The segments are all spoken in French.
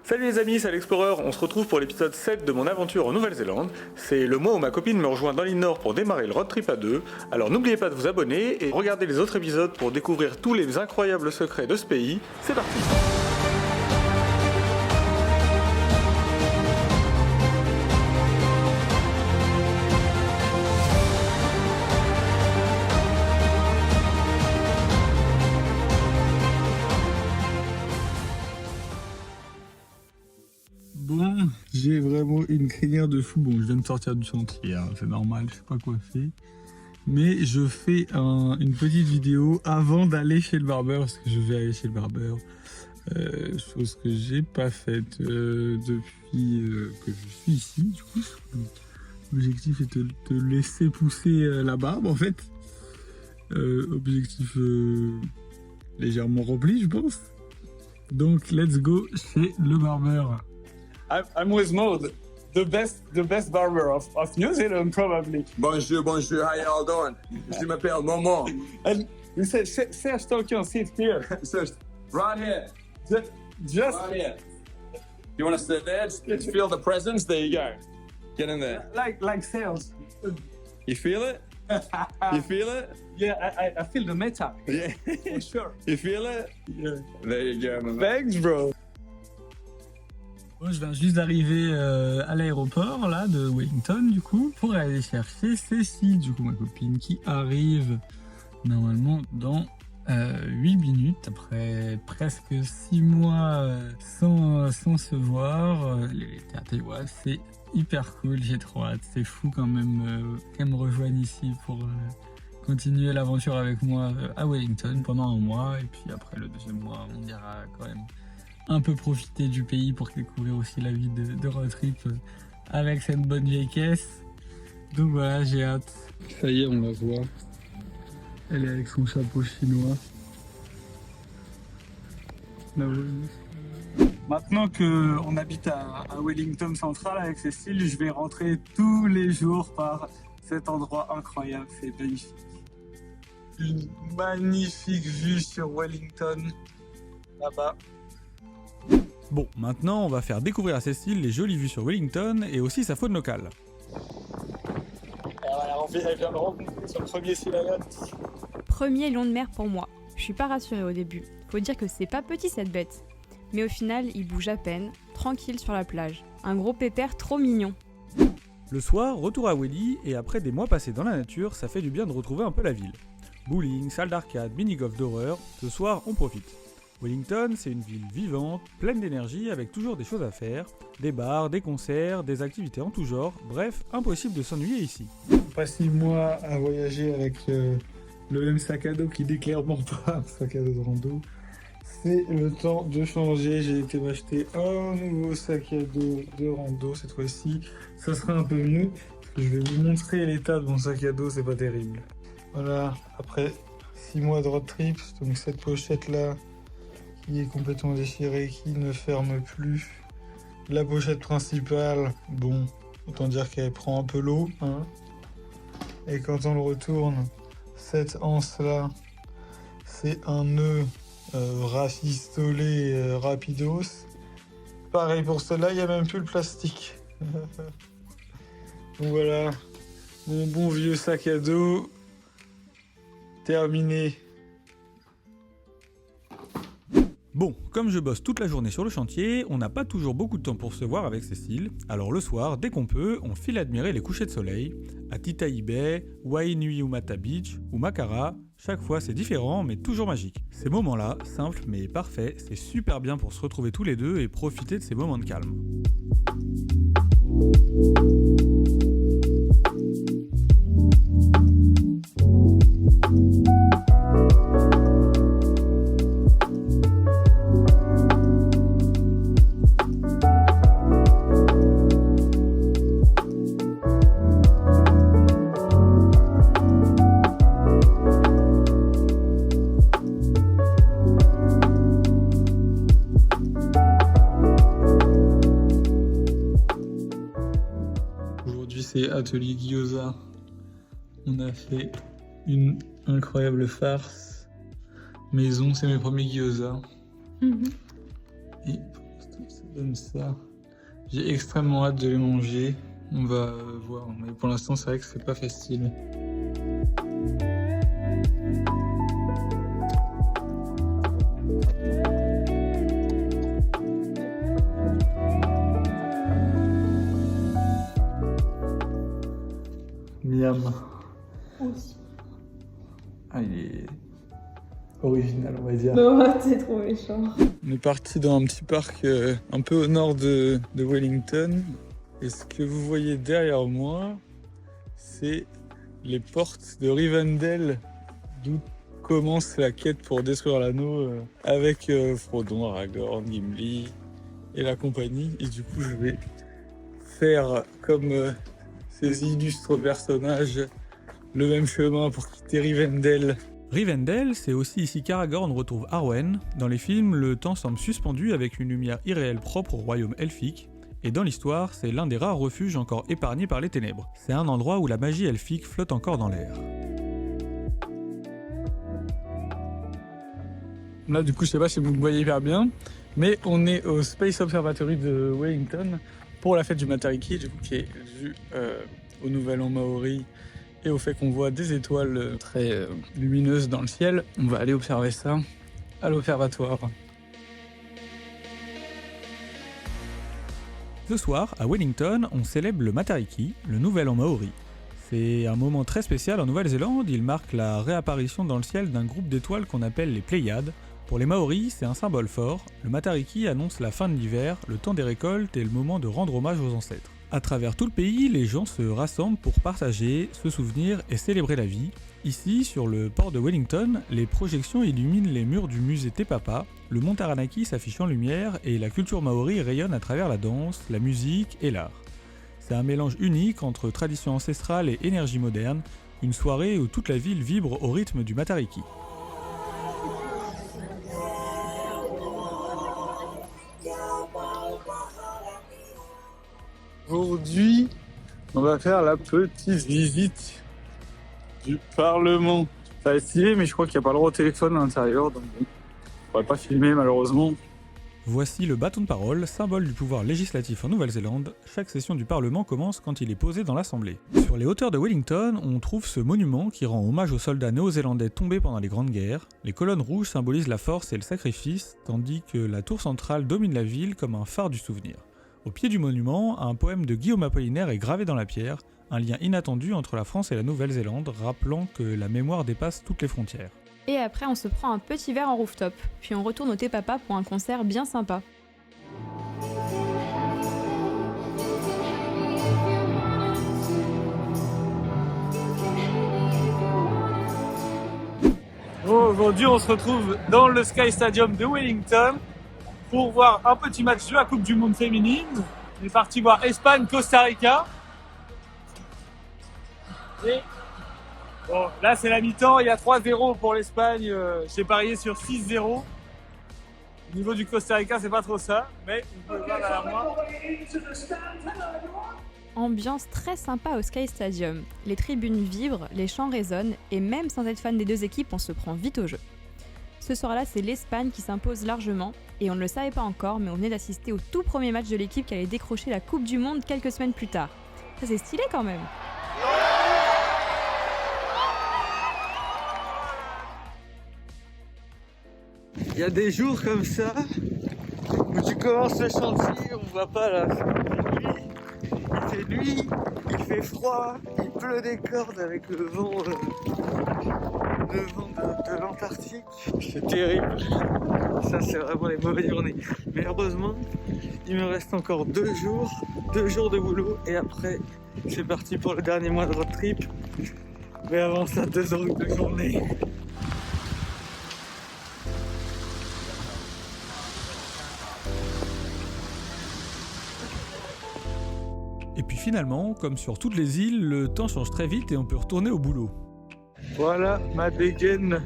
Salut les amis, c'est l'Explorer, on se retrouve pour l'épisode 7 de mon aventure en Nouvelle-Zélande. C'est le mois où ma copine me rejoint dans l'île Nord pour démarrer le road trip à deux. Alors n'oubliez pas de vous abonner et regardez les autres épisodes pour découvrir tous les incroyables secrets de ce pays. C'est parti! Bon, j'ai vraiment une crinière de fou. Bon, je viens de sortir du chantier, hein, c'est normal, je sais pas quoi faire. Mais je fais une petite vidéo avant d'aller chez le barbeur, parce que je vais aller chez le barbeur. Chose que j'ai pas faite depuis que je suis ici. Du coup, l'objectif est de te laisser pousser la barbe, en fait. Objectif légèrement rempli, je pense. Donc, let's go chez le barbeur. I'm with Maud, the best barber of New Zealand, probably. Bonjour, how y'all doing? Je m'appelle Momo. And you said, Serge Tolkien, sit here. Right here. Just Right here. You want to sit there? Just feel the presence? There you go. Get in there. like Serge. You feel it? You feel it? Yeah, I feel the meta. Yeah. For sure. You feel it? Yeah. There you go, man. Thanks, bro. Moi, je viens juste d'arriver à l'aéroport là de Wellington du coup pour aller chercher Cécile, du coup ma copine qui arrive normalement dans 8 minutes après presque 6 mois sans se voir. Les Taïwan, c'est hyper cool, j'ai trop hâte, c'est fou quand même qu'elle me rejoigne ici pour continuer l'aventure avec moi à Wellington pendant un mois et puis après le deuxième mois on ira quand même un peu profiter du pays pour découvrir aussi la vie de road trip avec cette bonne vieille caisse. Donc voilà, j'ai hâte. Ça y est, on la voit. Elle est avec son chapeau chinois. Maintenant qu'on habite à Wellington Central avec Cécile, je vais rentrer tous les jours par cet endroit incroyable, c'est magnifique. Une magnifique vue sur Wellington, là-bas. Bon, maintenant on va faire découvrir à Cécile les jolies vues sur Wellington et aussi sa faune locale. Alors, elle vient de rencontrer son premier Silaya. Premier lion de mer pour moi. Je suis pas rassurée au début. Faut dire que c'est pas petit cette bête. Mais au final, il bouge à peine, tranquille sur la plage. Un gros pépère trop mignon. Le soir, retour à Welly et après des mois passés dans la nature, ça fait du bien de retrouver un peu la ville. Bowling, salle d'arcade, mini-golf d'horreur, ce soir on profite. Wellington, c'est une ville vivante, pleine d'énergie, avec toujours des choses à faire, des bars, des concerts, des activités en tout genre, bref, impossible de s'ennuyer ici. Pas 6 mois à voyager avec le même sac à dos qui n'est clairement pas un sac à dos de rando. C'est le temps de changer, j'ai été m'acheter un nouveau sac à dos de rando cette fois-ci. Ça sera un peu mieux, parce que je vais vous montrer l'état de mon sac à dos, c'est pas terrible. Voilà, après 6 mois de road trip, donc cette pochette là, qui est complètement déchirée, qui ne ferme plus. La pochette principale, bon, autant dire qu'elle prend un peu l'eau, hein. Et quand on le retourne, cette anse-là, c'est un nœud rafistolé rapidos. Pareil pour celle-là, il n'y a même plus le plastique. Donc voilà, mon bon vieux sac à dos, terminé. Bon, comme je bosse toute la journée sur le chantier, on n'a pas toujours beaucoup de temps pour se voir avec Cécile, alors le soir, dès qu'on peut, on file admirer les couchers de soleil, à Titaï Bay, Wainuiomata Beach ou Makara, chaque fois c'est différent mais toujours magique. Ces moments-là, simples mais parfaits, c'est super bien pour se retrouver tous les deux et profiter de ces moments de calme. C'est Atelier Gyoza. On a fait une incroyable farce maison, c'est mes premiers gyoza. Et pour l'instant, c'est donne ça. J'ai extrêmement hâte de les manger. On va voir, mais pour l'instant c'est vrai que c'est pas facile. Miam. Aussi. Ah, il est original, on va dire. Non, t'es trop méchant. On est parti dans un petit parc un peu au nord de Wellington. Et ce que vous voyez derrière moi, c'est les portes de Rivendell, d'où commence la quête pour détruire l'anneau avec Frodon, Aragorn, Gimli et la compagnie. Et du coup, je vais faire comme ces illustres personnages le même chemin pour quitter Rivendell. Rivendell, c'est aussi ici qu'Aragorn retrouve Arwen. Dans les films, le temps semble suspendu avec une lumière irréelle propre au royaume elfique. Et dans l'histoire, c'est l'un des rares refuges encore épargnés par les ténèbres. C'est un endroit où la magie elfique flotte encore dans l'air. Là, du coup, je sais pas si vous me voyez hyper bien, mais on est au Space Observatory de Wellington pour la fête du Matariki, du coup, qui est due au Nouvel An Maori et au fait qu'on voit des étoiles très lumineuses dans le ciel. On va aller observer ça à l'observatoire. Ce soir, à Wellington, on célèbre le Matariki, le Nouvel An Maori. C'est un moment très spécial en Nouvelle-Zélande, il marque la réapparition dans le ciel d'un groupe d'étoiles qu'on appelle les Pléiades. Pour les Maoris, c'est un symbole fort. Le Matariki annonce la fin de l'hiver, le temps des récoltes et le moment de rendre hommage aux ancêtres. À travers tout le pays, les gens se rassemblent pour partager, se souvenir et célébrer la vie. Ici, sur le port de Wellington, les projections illuminent les murs du musée Te Papa, le mont Taranaki s'affiche en lumière et la culture maori rayonne à travers la danse, la musique et l'art. C'est un mélange unique entre tradition ancestrale et énergie moderne, une soirée où toute la ville vibre au rythme du Matariki. Aujourd'hui, on va faire la petite visite du Parlement. Ça va être stylé, mais je crois qu'il n'y a pas le droit au téléphone à l'intérieur, donc bon, on pourrait pas filmer malheureusement. Voici le bâton de parole, symbole du pouvoir législatif en Nouvelle-Zélande. Chaque session du Parlement commence quand il est posé dans l'Assemblée. Sur les hauteurs de Wellington, on trouve ce monument qui rend hommage aux soldats néo-zélandais tombés pendant les Grandes Guerres. Les colonnes rouges symbolisent la force et le sacrifice, tandis que la tour centrale domine la ville comme un phare du souvenir. Au pied du monument, un poème de Guillaume Apollinaire est gravé dans la pierre, un lien inattendu entre la France et la Nouvelle-Zélande, rappelant que la mémoire dépasse toutes les frontières. Et après, on se prend un petit verre en rooftop, puis on retourne au Te Papa pour un concert bien sympa. Bon, aujourd'hui, on se retrouve dans le Sky Stadium de Wellington pour voir un petit match de la Coupe du Monde féminine. On est parti voir Espagne-Costa Rica. Et bon, là, c'est la mi-temps. Il y a 3-0 pour l'Espagne. J'ai parié sur 6-0. Au niveau du Costa Rica, c'est pas trop ça. Mais on peut voir derrière moi. Ambiance très sympa au Sky Stadium. Les tribunes vibrent, les chants résonnent, et même sans être fan des deux équipes, on se prend vite au jeu. Ce soir-là, c'est l'Espagne qui s'impose largement, et on ne le savait pas encore, mais on venait d'assister au tout premier match de l'équipe qui allait décrocher la Coupe du Monde quelques semaines plus tard. Ça, c'est stylé quand même. Il y a des jours comme ça où tu commences le chantier, on voit pas la fin de la nuit. Il fait nuit, il fait froid, il pleut des cordes avec le vent de l'Antarctique. C'est terrible. Ça, c'est vraiment les mauvaises journées. Mais heureusement, il me reste encore 2 jours de boulot et après, c'est parti pour le dernier mois de road trip. Mais avant ça, 2 heures de journée. Et puis finalement, comme sur toutes les îles, le temps change très vite et on peut retourner au boulot. Voilà ma dégaine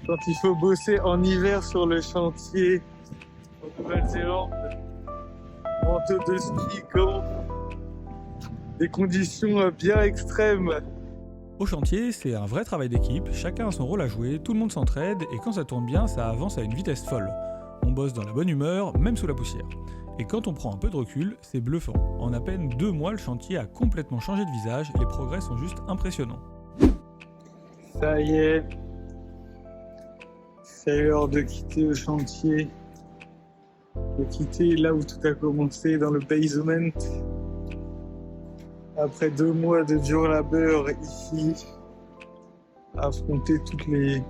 quand il faut bosser en hiver sur le chantier en Nouvelle-Zélande. Manteau de ski, gants, des conditions bien extrêmes. Au chantier, c'est un vrai travail d'équipe, chacun a son rôle à jouer, tout le monde s'entraide et quand ça tourne bien, ça avance à une vitesse folle. On bosse dans la bonne humeur, même sous la poussière. Et quand on prend un peu de recul, c'est bluffant. En à peine 2 mois, le chantier a complètement changé de visage et les progrès sont juste impressionnants. Ça y est, c'est l'heure de quitter le chantier, de quitter là où tout a commencé, dans le basement. Après 2 mois de dur labeur ici, affronter toutes les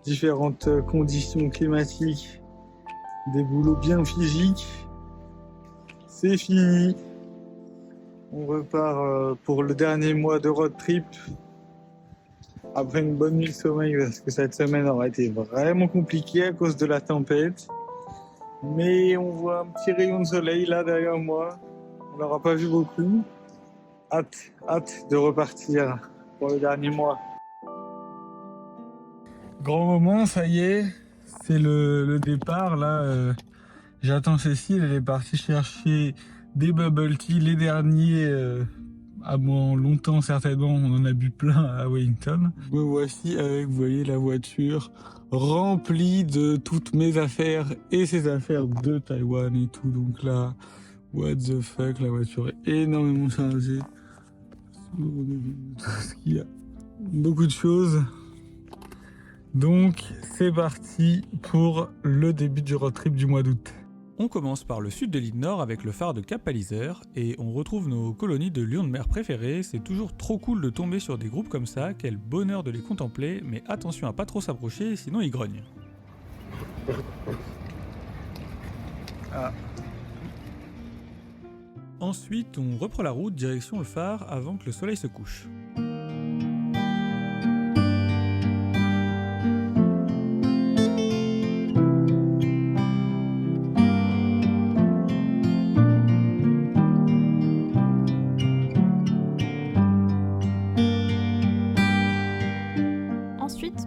différentes conditions climatiques, des boulots bien physiques, c'est fini. On repart pour le dernier mois de road trip. Après une bonne nuit de sommeil, parce que cette semaine aura été vraiment compliquée à cause de la tempête. Mais on voit un petit rayon de soleil là derrière moi. On l'aura pas vu beaucoup. Hâte de repartir pour le dernier mois. Grand moment, ça y est, c'est le départ là. J'attends Cécile, elle est partie chercher des bubble tea, les derniers. Avant longtemps certainement, on en a bu plein à Wellington. Me voici avec, vous voyez, la voiture remplie de toutes mes affaires et ces affaires de Taïwan et tout. Donc là, what the fuck, la voiture est énormément chargée. Tout ce qu'il y a, beaucoup de choses. Donc c'est parti pour le début du road trip du mois d'août. On commence par le sud de l'île Nord avec le phare de Cap Palliser et on retrouve nos colonies de lions de mer préférées. C'est toujours trop cool de tomber sur des groupes comme ça, quel bonheur de les contempler, mais attention à pas trop s'approcher sinon ils grognent. Ensuite, on reprend la route direction le phare avant que le soleil se couche.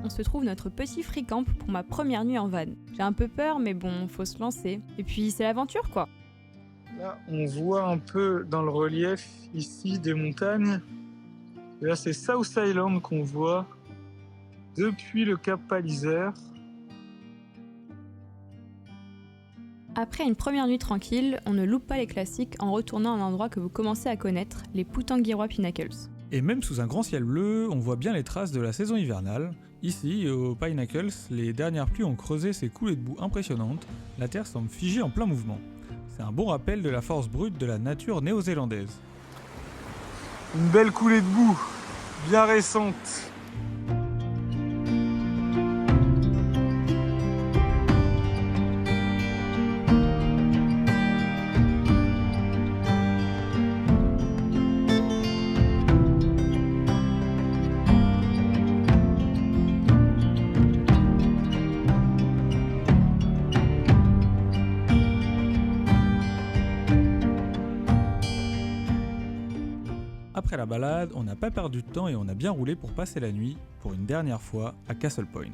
On se trouve notre petit free camp pour ma première nuit en van. J'ai un peu peur, mais bon, faut se lancer. Et puis c'est l'aventure quoi. Là, on voit un peu dans le relief ici des montagnes. Et là, c'est South Island qu'on voit depuis le Cap Palliser. Après une première nuit tranquille, on ne loupe pas les classiques en retournant à un endroit que vous commencez à connaître, les Putangiroa Pinnacles. Et même sous un grand ciel bleu, on voit bien les traces de la saison hivernale. Ici, aux Pinnacles, les dernières pluies ont creusé ces coulées de boue impressionnantes, la terre semble figée en plein mouvement. C'est un bon rappel de la force brute de la nature néo-zélandaise. Une belle coulée de boue, bien récente. Après la balade, on n'a pas perdu de temps et on a bien roulé pour passer la nuit, pour une dernière fois, à Castle Point.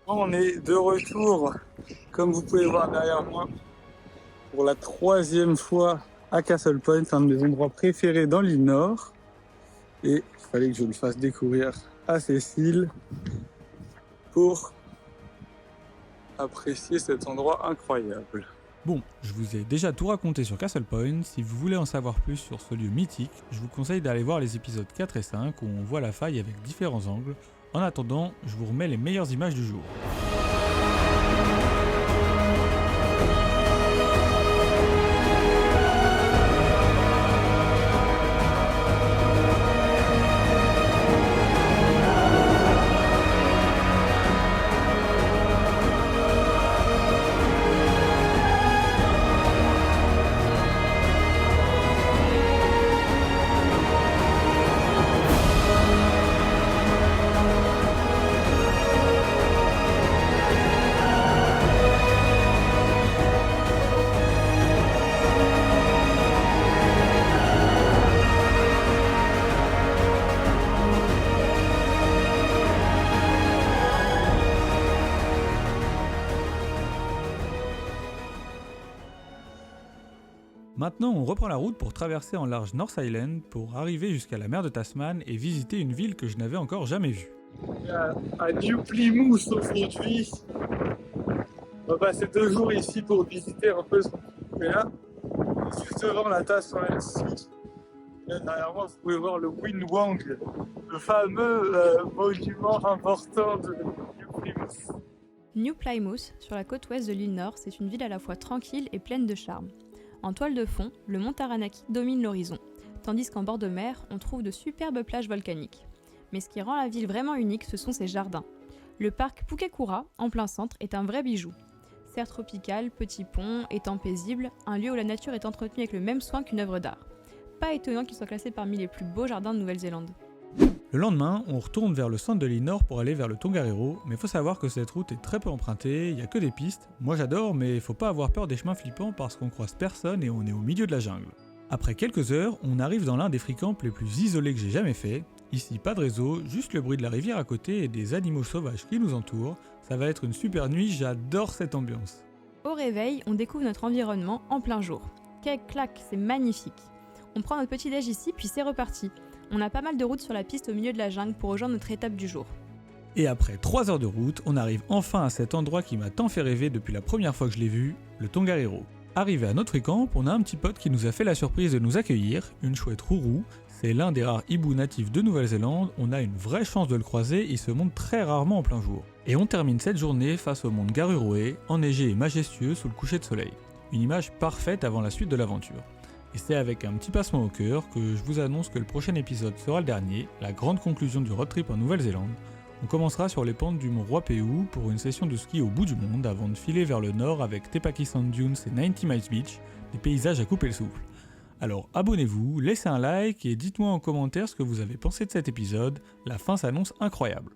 On est de retour, comme vous pouvez voir derrière moi, pour la 3e fois à Castle Point, un de mes endroits préférés dans l'île Nord. Et il fallait que je le fasse découvrir à Cécile pour apprécier cet endroit incroyable. Bon, je vous ai déjà tout raconté sur Castle Point, si vous voulez en savoir plus sur ce lieu mythique, je vous conseille d'aller voir les épisodes 4 et 5 où on voit la faille avec différents angles. En attendant, je vous remets les meilleures images du jour. Maintenant, on reprend la route pour traverser en large North Island pour arriver jusqu'à la mer de Tasman et visiter une ville que je n'avais encore jamais vue. À New Plymouth aujourd'hui, On va passer 2 jours ici pour visiter un peu ce qu'on fait là. Juste devant la Tasman Sea. Là, derrière moi, vous pouvez voir le Windwang, le fameux monument important de New Plymouth. New Plymouth, sur la côte ouest de l'île Nord, c'est une ville à la fois tranquille et pleine de charme. En toile de fond, le mont Taranaki domine l'horizon, tandis qu'en bord de mer, on trouve de superbes plages volcaniques. Mais ce qui rend la ville vraiment unique, ce sont ses jardins. Le parc Pukekura, en plein centre, est un vrai bijou. Serre tropicale, petit pont, étang paisible, un lieu où la nature est entretenue avec le même soin qu'une œuvre d'art. Pas étonnant qu'il soit classé parmi les plus beaux jardins de Nouvelle-Zélande. Le lendemain, on retourne vers le centre de l'île Nord pour aller vers le Tongariro, mais faut savoir que cette route est très peu empruntée, il n'y a que des pistes. Moi j'adore, mais faut pas avoir peur des chemins flippants parce qu'on croise personne et on est au milieu de la jungle. Après quelques heures, on arrive dans l'un des free-camps les plus isolés que j'ai jamais fait. Ici pas de réseau, juste le bruit de la rivière à côté et des animaux sauvages qui nous entourent. Ça va être une super nuit, j'adore cette ambiance. Au réveil, on découvre notre environnement en plein jour. Quel claque, c'est magnifique. On prend notre petit déj ici, puis c'est reparti. On a pas mal de routes sur la piste au milieu de la jungle pour rejoindre notre étape du jour. Et après 3 heures de route, on arrive enfin à cet endroit qui m'a tant fait rêver depuis la première fois que je l'ai vu, le Tongariro. Arrivé à notre camp, on a un petit pote qui nous a fait la surprise de nous accueillir, une chouette rourou. C'est l'un des rares hiboux natifs de Nouvelle-Zélande, on a une vraie chance de le croiser, il se montre très rarement en plein jour. Et on termine cette journée face au mont Garuroé, enneigé et majestueux sous le coucher de soleil. Une image parfaite avant la suite de l'aventure. Et c'est avec un petit passement au cœur que je vous annonce que le prochain épisode sera le dernier, la grande conclusion du road trip en Nouvelle-Zélande. On commencera sur les pentes du mont Ruapehu pour une session de ski au bout du monde avant de filer vers le nord avec Te Paki Sand Dunes et 90 Miles Beach, des paysages à couper le souffle. Alors abonnez-vous, laissez un like et dites-moi en commentaire ce que vous avez pensé de cet épisode, la fin s'annonce incroyable.